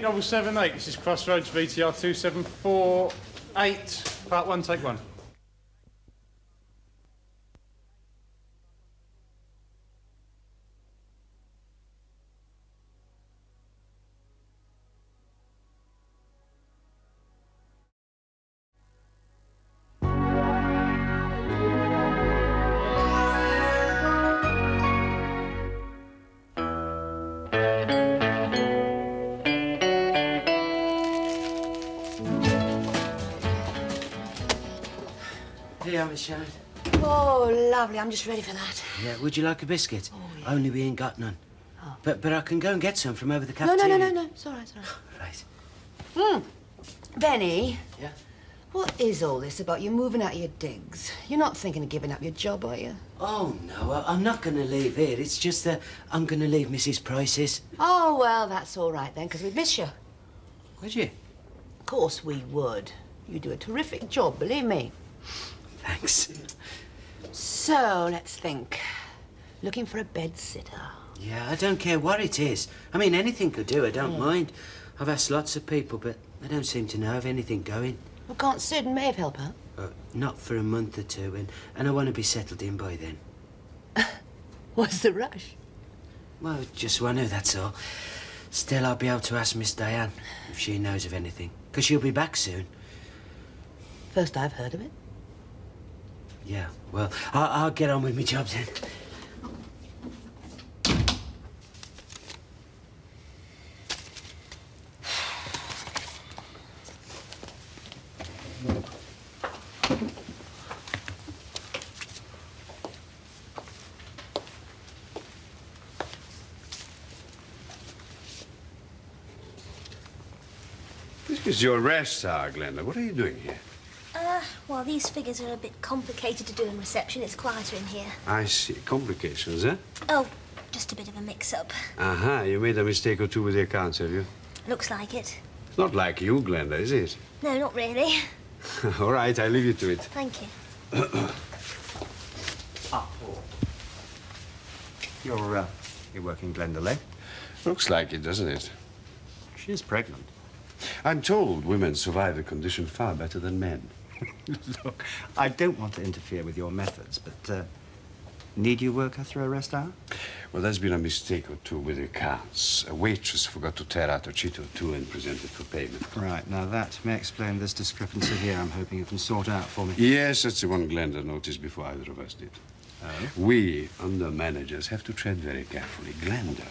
S1978, this is Crossroads, VTR 2748, part 1, take 1. Here, Miss Sharon. Oh, lovely. I'm just ready for that. Yeah, would you like a biscuit? Oh, yeah. Only we ain't got none. Oh. But I can go and get some from over the No, cafeteria. no. It's all right, it's all right. Right. Benny. Yeah? What is all this about you moving out of your digs? You're not thinking of giving up your job, are you? Oh, no, I'm not going to leave here. It's just that I'm going to leave Mrs. Price's. Oh, well, that's all right then, because we'd miss you. Would you? Of course we would. You do a terrific job, believe me. Thanks. So, let's think. Looking for a bed-sitter. Yeah, I don't care what it is. I mean, anything could do, I don't mind. I've asked lots of people, but they don't seem to know of anything going. Well, can't Sid and Maeve help out? Not for a month or two, and I want to be settled in by then. What's the rush? Well, just want to, that's all. Still, I'll be able to ask Miss Diane if she knows of anything, because she'll be back soon. First I've heard of it. Yeah, well, I'll get on with my job then. This is your rest hour, Glenda. What are you doing here? Well, these figures are a bit complicated to do in reception. It's quieter in here. I see. Complications, eh? Oh, just a bit of a mix-up. Aha, you made a mistake or two with the accounts, have you? Looks like it. It's not like you, Glenda, is it? No, not really. All right, I leave you to it. Thank you. Paul. You're working Glenda late? Looks like it, doesn't it? She is pregnant. I'm told women survive the condition far better than men. Look, I don't want to interfere with your methods, but need you work her through a rest hour? Well, there's been a mistake or two with the accounts. A waitress forgot to tear out a sheet or two and present it for payment. Right, now that may explain this discrepancy here. I'm hoping you can sort out for me. Yes, that's the one Glenda noticed before either of us did. Oh? We, under managers, have to tread very carefully. Glenda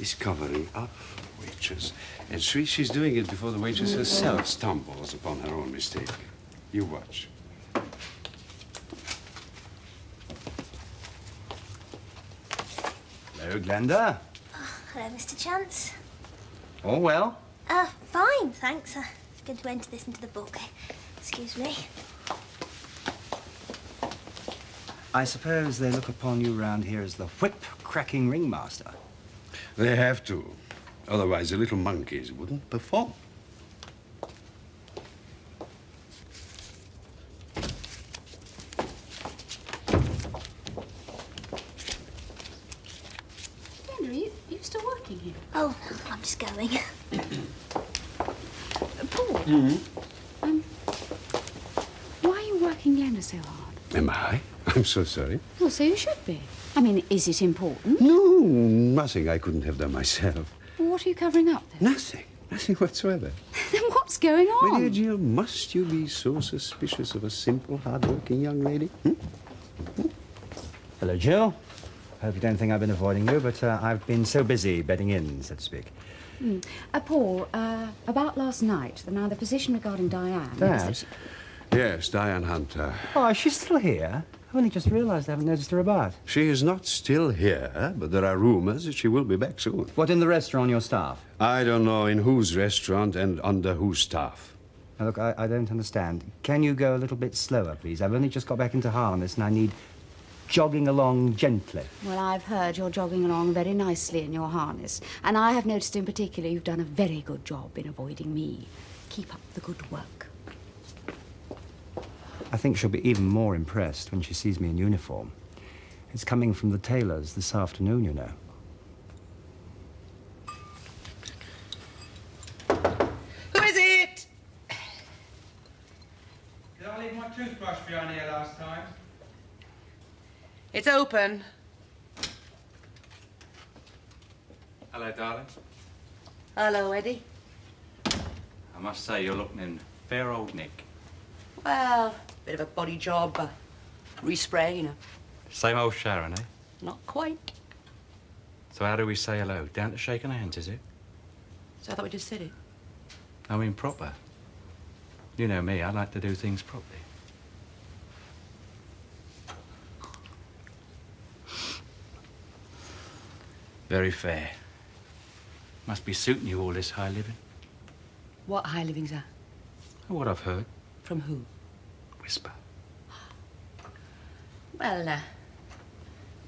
is covering up for the waitress, and she's doing it before the waitress herself stumbles upon her own mistake. You watch. Hello, Glenda. Hello, Mr. Chance. All well? Fine, thanks. I'm going to enter this into the book. Excuse me. I suppose they look upon you round here as the whip-cracking ringmaster. They have to. Otherwise, the little monkeys wouldn't perform. Are you still working here? Oh, I'm just going. Paul? Why are you working Glenda so hard? Am I? I'm so sorry. Well, so you should be. I mean, is it important? No, nothing I couldn't have done myself. Well, what are you covering up, then? Nothing. Nothing whatsoever. Then what's going on? My dear Jill, must you be so suspicious of a simple, hard-working young lady? Hello, Jill. Hope you don't think I've been avoiding you, but I've been so busy bedding in, so to speak. Paul, about last night, the position regarding Diane... Diane? Yes, Diane Hunter. Oh, she's still here. I've only just realised I haven't noticed her about. She is not still here, but there are rumours that she will be back soon. What, in the restaurant, your staff? I don't know in whose restaurant and under whose staff. Now, look, I don't understand. Can you go a little bit slower, please? I've only just got back into harness and I need jogging along gently. Well, I've heard you're jogging along very nicely in your harness, and I have noticed in particular you've done a very good job in avoiding me. Keep up the good work. I think she'll be even more impressed when she sees me in uniform. It's coming from the tailor's this afternoon, you know. leave my toothbrush behind here last time. It's open. Hello, darling. Hello, Eddie. I must say, you're looking in fair old nick. Well, bit of a body job, respray, you know. Same old Sharon, eh? Not quite. So how do we say hello? Down to shaking hands, is it? So I thought we just said it. I mean proper. You know me, I like to do things properly. Very fair. Must be suiting you, all this high living. What high living's that? What I've heard. From who? Whisper. Well,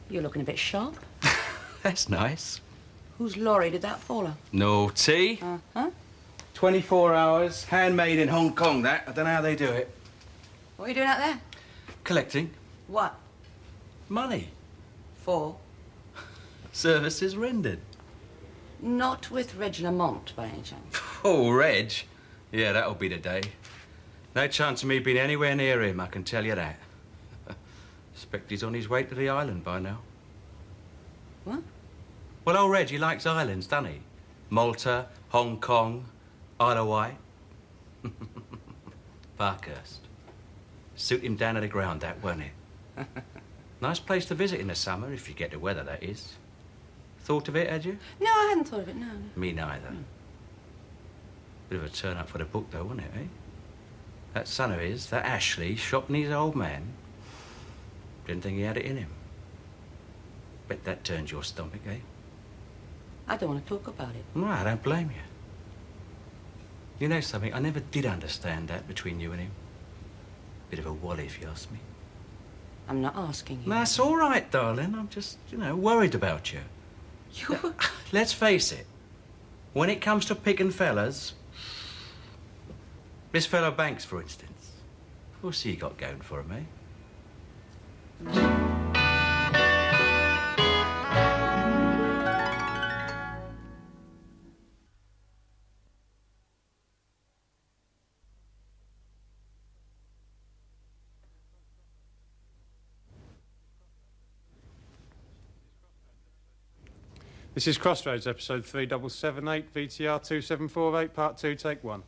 you're looking a bit sharp. That's nice. Whose lorry did that fall on? Naughty. Huh? 24 hours, handmade in Hong Kong, that. I don't know how they do it. What are you doing out there? Collecting What? money. For? Services rendered. Not with Reg Lamont, by any chance. Oh, Reg. Yeah, that'll be the day. No chance of me being anywhere near him, I can tell you that. Expect he's on his way to the island by now. What? Well, old Reg, he likes islands, doesn't he? Malta, Hong Kong, Isle of Wight. Parkhurst. Suit him down to the ground, that, won't it? Nice place to visit in the summer, if you get the weather, that is. Thought of it, had you? No, I hadn't thought of it, no. Me neither. Bit of a turn-up for the book, though, wasn't it, eh? That son of his, that Ashley, shot his old man. Didn't think he had it in him. Bet that turns your stomach, eh? I don't want to talk about it. No, I don't blame you. You know something? I never did understand that between you and him. Bit of a wally, if you ask me. I'm not asking you. That's all right, darling. I'm just, worried about you. You... Let's face it. When it comes to picking fellas... This fellow Banks, for instance. What's he got going for him, eh? This is Crossroads, episode 3778, VTR 2748, part 2, take 1.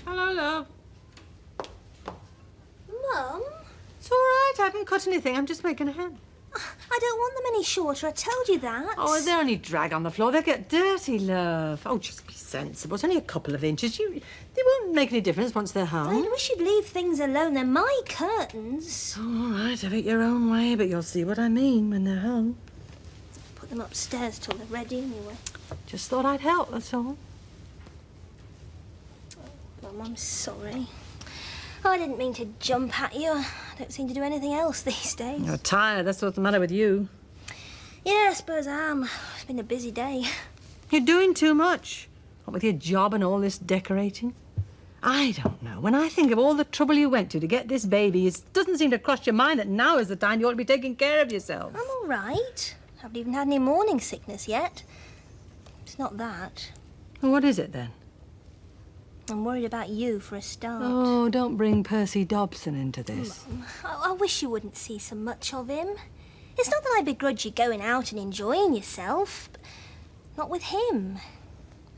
Hello, love. Mum, It's all right. I haven't cut anything. I'm just making a hen. I don't want them any shorter. I told you that. Oh, they're only drag on the floor. They get dirty, love. Oh, just be sensible. It's only a couple of inches. They won't make any difference once they're I hung. wish you'd leave things alone. They're my curtains. All right, have it your own way, but you'll see what I mean when they're hung. Put them upstairs till they're ready anyway. Just thought I'd help, that's all. Mum, I'm sorry. I didn't mean to jump at you. I don't seem to do anything else these days. You're tired. That's what's the matter with you. Yeah, I suppose I am. It's been a busy day. You're doing too much. What with your job and all this decorating. I don't know. When I think of all the trouble you went to get this baby, it doesn't seem to cross your mind that now is the time you ought to be taking care of yourself. I'm all right. I haven't even had any morning sickness yet. It's not that. Well, what is it then? I'm worried about you for a start. Oh, don't bring Percy Dobson into this. Mum, I wish you wouldn't see so much of him. It's not that I begrudge you going out and enjoying yourself, but not with him.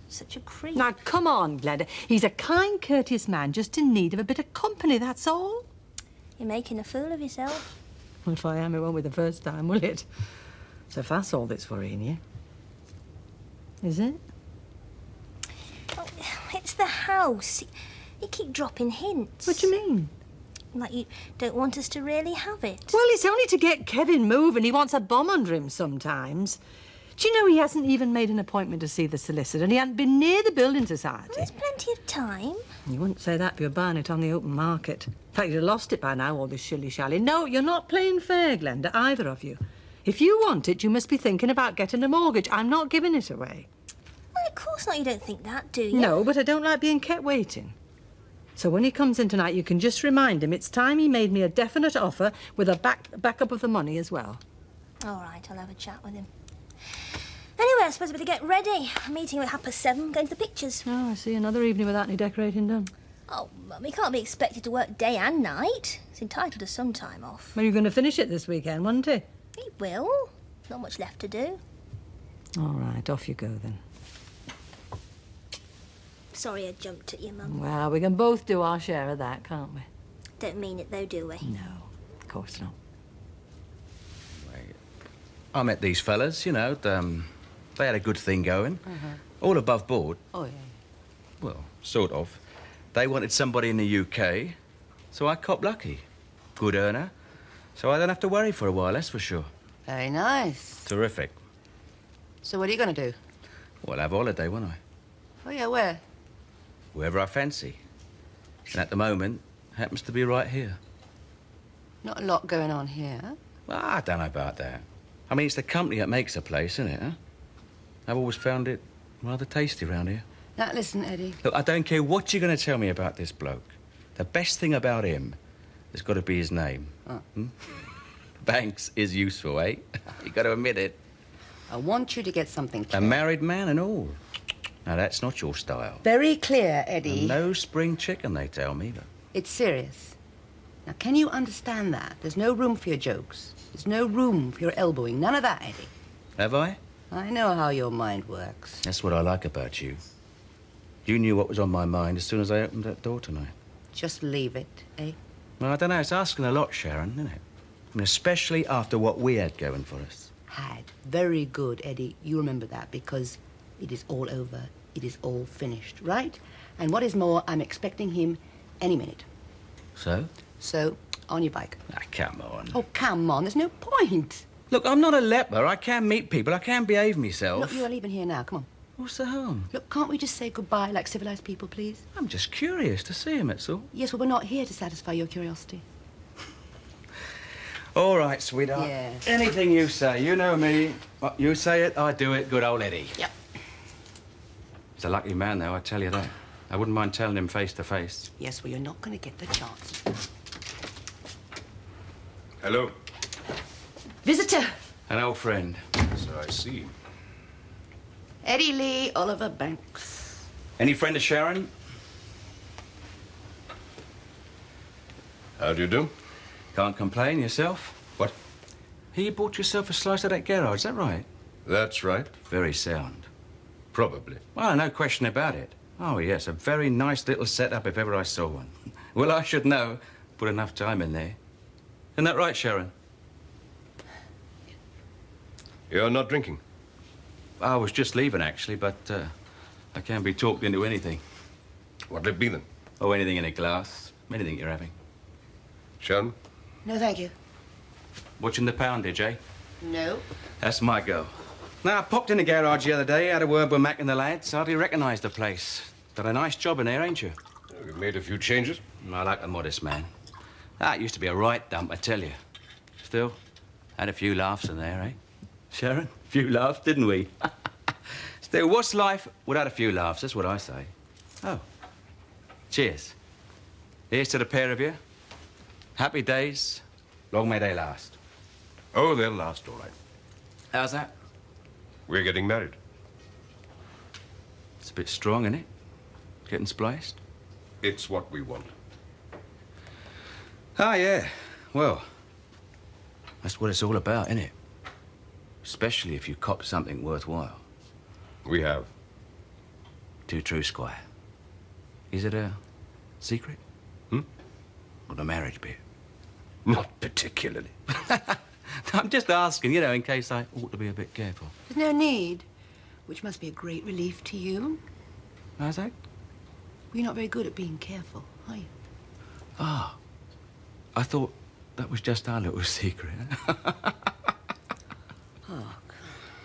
Such a creep. Now, come on, Glenda. He's a kind, courteous man just in need of a bit of company, that's all. You're making a fool of yourself. Well, if I am, it won't be the first time, will it? So if that's all that's worrying you. Is it? Oh, it's the house. You keep dropping hints. What do you mean? Like you don't want us to really have it. Well, it's only to get Kevin moving. He wants a bomb under him sometimes. Do you know he hasn't even made an appointment to see the solicitor and he hasn't been near the building society? There's plenty of time. You wouldn't say that if you were buying it on the open market. In fact, you'd have lost it by now, all this shilly-shally. No, you're not playing fair, Glenda, either of you. If you want it, you must be thinking about getting a mortgage. I'm not giving it away. Well, it course not. You don't think that, do you? No, but I don't like being kept waiting. So when he comes in tonight, you can just remind him it's time he made me a definite offer with a backup of the money as well. All right, I'll have a chat with him. Anyway, I suppose I better get ready. I'm meeting at 7:30, going to the pictures. Oh, I see. Another evening without any decorating done. Oh, Mum, he can't be expected to work day and night. He's entitled to some time off. Well, you're going to finish it this weekend, wasn't he? He will. Not much left to do. All right, off you go then. Sorry I jumped at you, Mum. Well, we can both do our share of that, can't we? Don't mean it, though, do we? No, of course not. I met these fellas, you know, they had a good thing going. All above board. Oh, yeah. Well, sort of. They wanted somebody in the UK, so I copped lucky. Good earner, so I don't have to worry for a while, that's for sure. Very nice. Terrific. So what are you going to do? Well, I'll have a holiday, won't I? Oh, yeah, where? Wherever I fancy. And at the moment, happens to be right here. Not a lot going on here. Well, I don't know about that. I mean, it's the company that makes a place, isn't it, huh? I've always found it rather tasty round here. Now, listen, Eddie. Look, I don't care what you're going to tell me about this bloke. The best thing about him has got to be his name. Oh. Banks is useful, eh? You got to admit it. I want you to get something clear. A married man and all. Now, that's not your style. Very clear, Eddie. And no spring chicken, they tell me. But... It's serious. Now, can you understand that? There's no room for your jokes. There's no room for your elbowing. None of that, Eddie. Have I? I know how your mind works. That's what I like about you. You knew what was on my mind as soon as I opened that door tonight. Just leave it, eh? Well, I don't know. It's asking a lot, Sharon, isn't it? I mean, especially after what we had going for us. Had. Very good, Eddie. You remember that because it is all over. It is all finished, right? And what is more, I'm expecting him any minute. So? So, on your bike. Ah, come on. Oh, come on. There's no point. Look, I'm not a leper. I can meet people. I can behave myself. Look, you're leaving here now. Come on. What's the harm? Look, can't we just say goodbye like civilized people, please? I'm just curious to see him, that's all. Yes, well, we're not here to satisfy your curiosity. All right, sweetheart. Yes. Anything you say. You know me. What you say it, I do it. Good old Eddie. Yep. He's a lucky man, though, I tell you that. I wouldn't mind telling him face to face. Yes, well, you're not going to get the chance. Hello. Visitor. An old friend. So I see. Eddie Lee, Oliver Banks. Any friend of Sharon? How do you do? Can't complain, yourself? What? You bought yourself a slice of that garage, is that right? That's right. Very sound. Probably. Well, no question about it. Oh, yes, a very nice little setup if ever I saw one. Well, I should know. Put enough time in there. Isn't that right, Sharon? You're not drinking? I was just leaving, actually, but I can't be talked into anything. What'll it be, then? Oh, anything in a glass. Anything you're having. Sharon? No, thank you. Watching the poundage, eh? No. That's my go. Now, I popped in the garage the other day, had a word with Mac and the lads. Hardly recognised the place. Done a nice job in there, ain't you? We've made a few changes. I like a modest man. That used to be a right dump, I tell you. Still, had a few laughs in there, eh? Sharon? A few laughs, didn't we? Still, what's life without a few laughs? That's what I say. Oh. Cheers. Here's to the pair of you. Happy days. Long may they last. Oh, they'll last all right. How's that? We're getting married. It's a bit strong, isn't it? Getting spliced? It's what we want. Ah, yeah. Well, that's what it's all about, isn't it? Especially if you cop something worthwhile. We have. Too true, Squire. Is it a secret? Or the marriage bit? Not particularly. I'm just asking, you know, in case I ought to be a bit careful. There's no need, which must be a great relief to you. How's that? Well, you're not very good at being careful, are you? Ah. I thought that was just our little secret. Oh,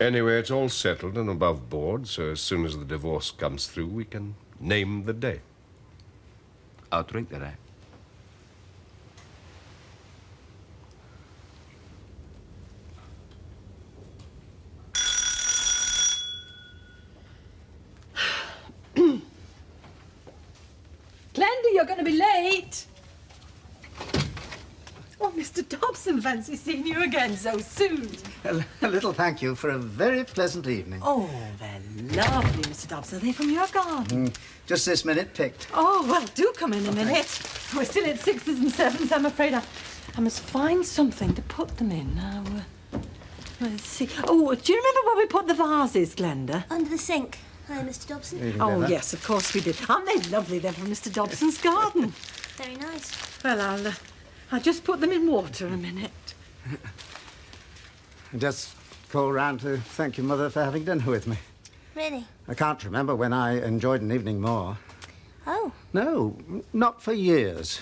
Anyway, it's all settled and above board, so as soon as the divorce comes through, we can name the day. I'll drink to that. fancy seeing you again so soon. A little thank you for a very pleasant evening. Oh, they're lovely, Mr. Dobson. Are they from your garden? Just this minute picked. Oh, well, do come in a minute. We're still at 6s and 7s, I'm afraid. I must find something to put them in. Now, let's see. Oh, do you remember where we put the vases, Glenda? Under the sink. Hello, Mr. Dobson. Oh, yes, of course we did. Aren't they lovely? They're from Mr. Dobson's garden. Very nice. Well, I'll just put them in water a minute. I just called round to thank your mother for having dinner with me. Really? I can't remember when I enjoyed an evening more. Oh. No, not for years.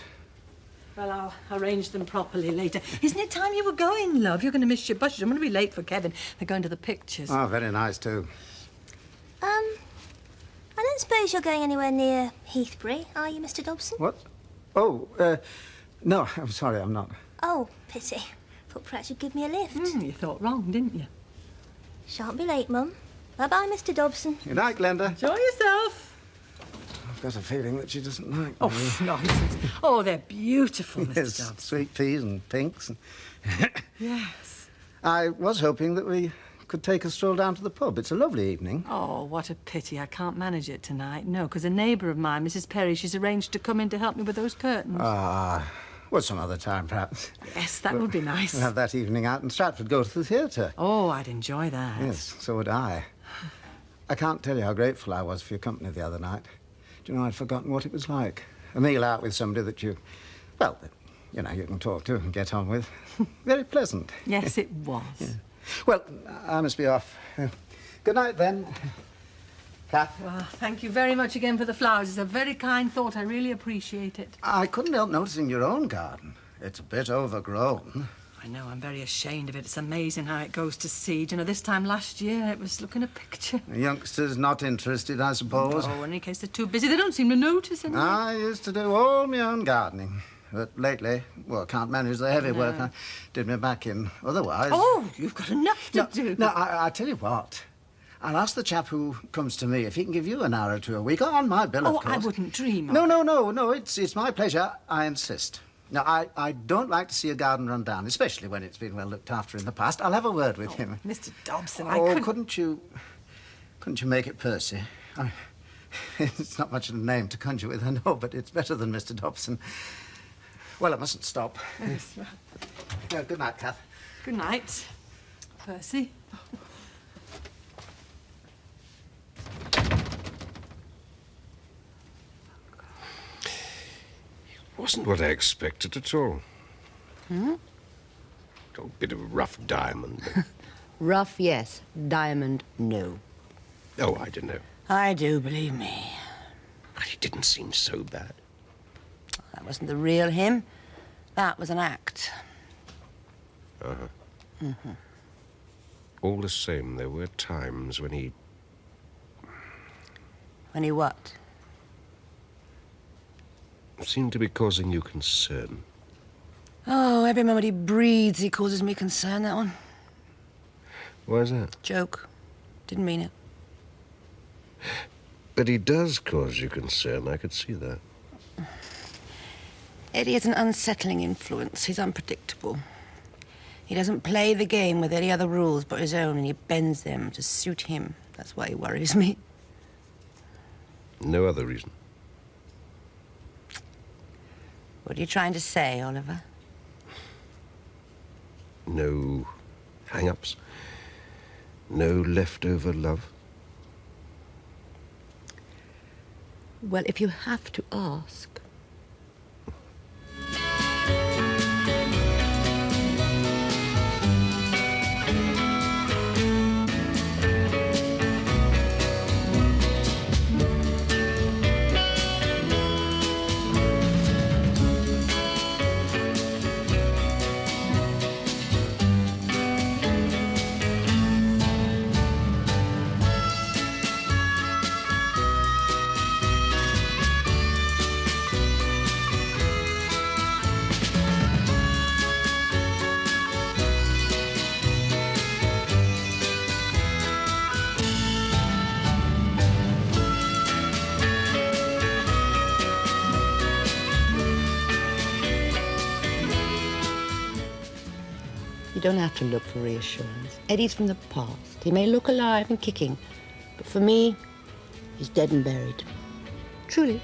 Well, I'll arrange them properly later. Isn't it time you were going, love? You're going to miss your bus. I'm going to be late for Kevin. They're going to the pictures. Oh, very nice, too. I don't suppose you're going anywhere near Heathbury, are you, Mr. Dobson? What? Oh, no, I'm sorry, I'm not. Oh, pity. Thought perhaps you'd give me a lift. You thought wrong, didn't you? Shan't be late, Mum. Bye-bye, Mr. Dobson. Good night, Glenda. Enjoy yourself. I've got a feeling that she doesn't like me. Oh, nonsense. Oh, they're beautiful, Mr. Yes, Dobson. sweet peas and pinks. And Yes. I was hoping that we could take a stroll down to the pub. It's a lovely evening. Oh, what a pity. I can't manage it tonight. No, because a neighbour of mine, Mrs. Perry, she's arranged to come in to help me with those curtains. Well, some other time, perhaps. Yes, that would be nice. We'll have that evening out in Stratford, go to the theatre. Oh, I'd enjoy that. Yes, so would I. I can't tell you how grateful I was for your company the other night. Do you know, I'd forgotten what it was like. A meal out with somebody that you, well, you know, you can talk to and get on with. Very pleasant. Yes, it was. Yeah. Well, I must be off. Good night, then. Kath? Well, thank you very much again for the flowers. It's a very kind thought. I really appreciate it. I couldn't help noticing your own garden. It's a bit overgrown. I know, I'm very ashamed of it. It's amazing how it goes to seed. You know, this time last year, it was looking a picture. The youngsters not interested, I suppose. Oh, in any case, they're too busy. They don't seem to notice anything. I used to do all my own gardening. But lately, well, I can't manage the heavy work. I did my back in. Otherwise... Oh, you've got enough to do. No, I tell you what. I'll ask the chap who comes to me if he can give you an hour or two a week on my bill, of course. Oh, I wouldn't dream of No, it's my pleasure. I insist. Now, I don't like to see a garden run down, especially when it's been well looked after in the past. I'll have a word with him. Mr. Dobson, couldn't you make it Percy? It's not much of a name to conjure with, I know, but it's better than Mr. Dobson. Well, I mustn't stop. Yes. Yeah, good night, Kath. Good night, Percy. Wasn't what I expected at all. Hmm? A bit of a rough diamond. But... Rough, yes. Diamond, no. Oh, I don't know. I do, believe me. But it didn't seem so bad. That wasn't the real him. That was an act. Uh-huh. Mm-hmm. All the same, there were times when he... When he what? seemed to be causing you concern. Oh, every moment he breathes, he causes me concern, that one. Why is that? Joke. Didn't mean it. But he does cause you concern, I could see that. Eddie is an unsettling influence. He's unpredictable. He doesn't play the game with any other rules but his own, and he bends them to suit him. That's why he worries me. No other reason. What are you trying to say, Oliver? No hang-ups? No leftover love? Well, if you have to ask... You don't have to look for reassurance. Eddie's from the past. He may look alive and kicking, but for me, he's dead and buried. Truly.